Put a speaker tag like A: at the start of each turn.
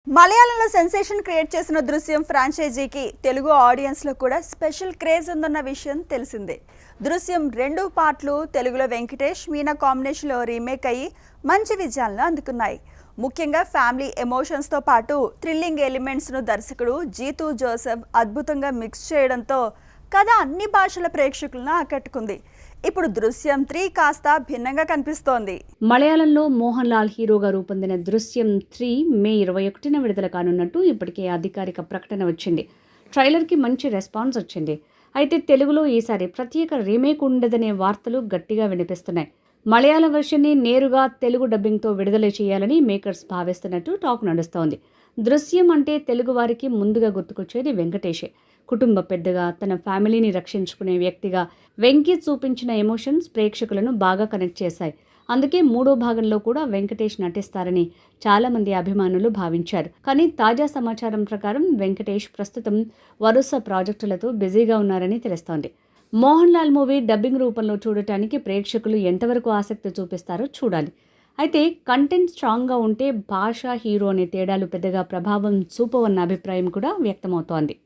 A: మలయాళంలో sensation create చేసిన దృశ్యం ఫ్రాంచైజీకి తెలుగు ఆడియన్స్లో కూడా స్పెషల్ క్రేజ్ ఉందన్న విషయం తెలిసిందే. దృశ్యం 2 పార్ట్లు తెలుగులో వెంకటేష్ మీనా కాంబినేషన్లో రీమేక్ అయ్యి మంచి విజయాలను అందుకున్నాయి. ముఖ్యంగా ఫ్యామిలీ ఎమోషన్స్తో పాటు థ్రిల్లింగ్ ఎలిమెంట్స్ను దర్శకుడు జీతూ జోసెఫ్ అద్భుతంగా మిక్స్ చేయడంతో కథ అన్ని భాషల ప్రేక్షకులను ఆకట్టుకుంది. ఇప్పుడు దృశ్యం 3 కాస్త భిన్నంగా కనిపిస్తోంది.
B: మలయాళంలో మోహన్ లాల్ హీరోగా రూపొందిన దృశ్యం 3 మే 21న విడుదల కానున్నట్టు ఇప్పటికే అధికారిక ప్రకటన వచ్చింది. ట్రైలర్కి మంచి రెస్పాన్స్ వచ్చింది. అయితే తెలుగులో ఈసారి ప్రత్యేక రీమేక్ ఉండదనే వార్తలు గట్టిగా వినిపిస్తున్నాయి. మలయాళ వెర్షన్ని నేరుగా తెలుగు డబ్బింగ్తో విడుదల చేయాలని మేకర్స్ భావిస్తున్నట్టు టాక్ నడుస్తోంది. దృశ్యం అంటే తెలుగు వారికి ముందుగా గుర్తుకొచ్చేది వెంకటేషే. కుటుంబ పెద్దగా, తన ఫ్యామిలీని రక్షించుకునే వ్యక్తిగా వెంకీ చూపించిన ఎమోషన్స్ ప్రేక్షకులను బాగా కనెక్ట్ చేశాయి. అందుకే 3వ భాగంలో కూడా వెంకటేష్ నటిస్తారని చాలామంది అభిమానులు భావించారు. కానీ తాజా సమాచారం ప్రకారం వెంకటేష్ ప్రస్తుతం వరుస ప్రాజెక్టులతో బిజీగా ఉన్నారని తెలుస్తోంది. మోహన్ లాల్ మూవీ డబ్బింగ్ రూపంలో చూడటానికి ప్రేక్షకులు ఎంతవరకు ఆసక్తి చూపిస్తారో చూడాలి. అయితే కంటెంట్ స్ట్రాంగ్గా ఉంటే భాష, హీరో అనే తేడాలు పెద్దగా ప్రభావం చూపవన్న అభిప్రాయం కూడా వ్యక్తమవుతోంది.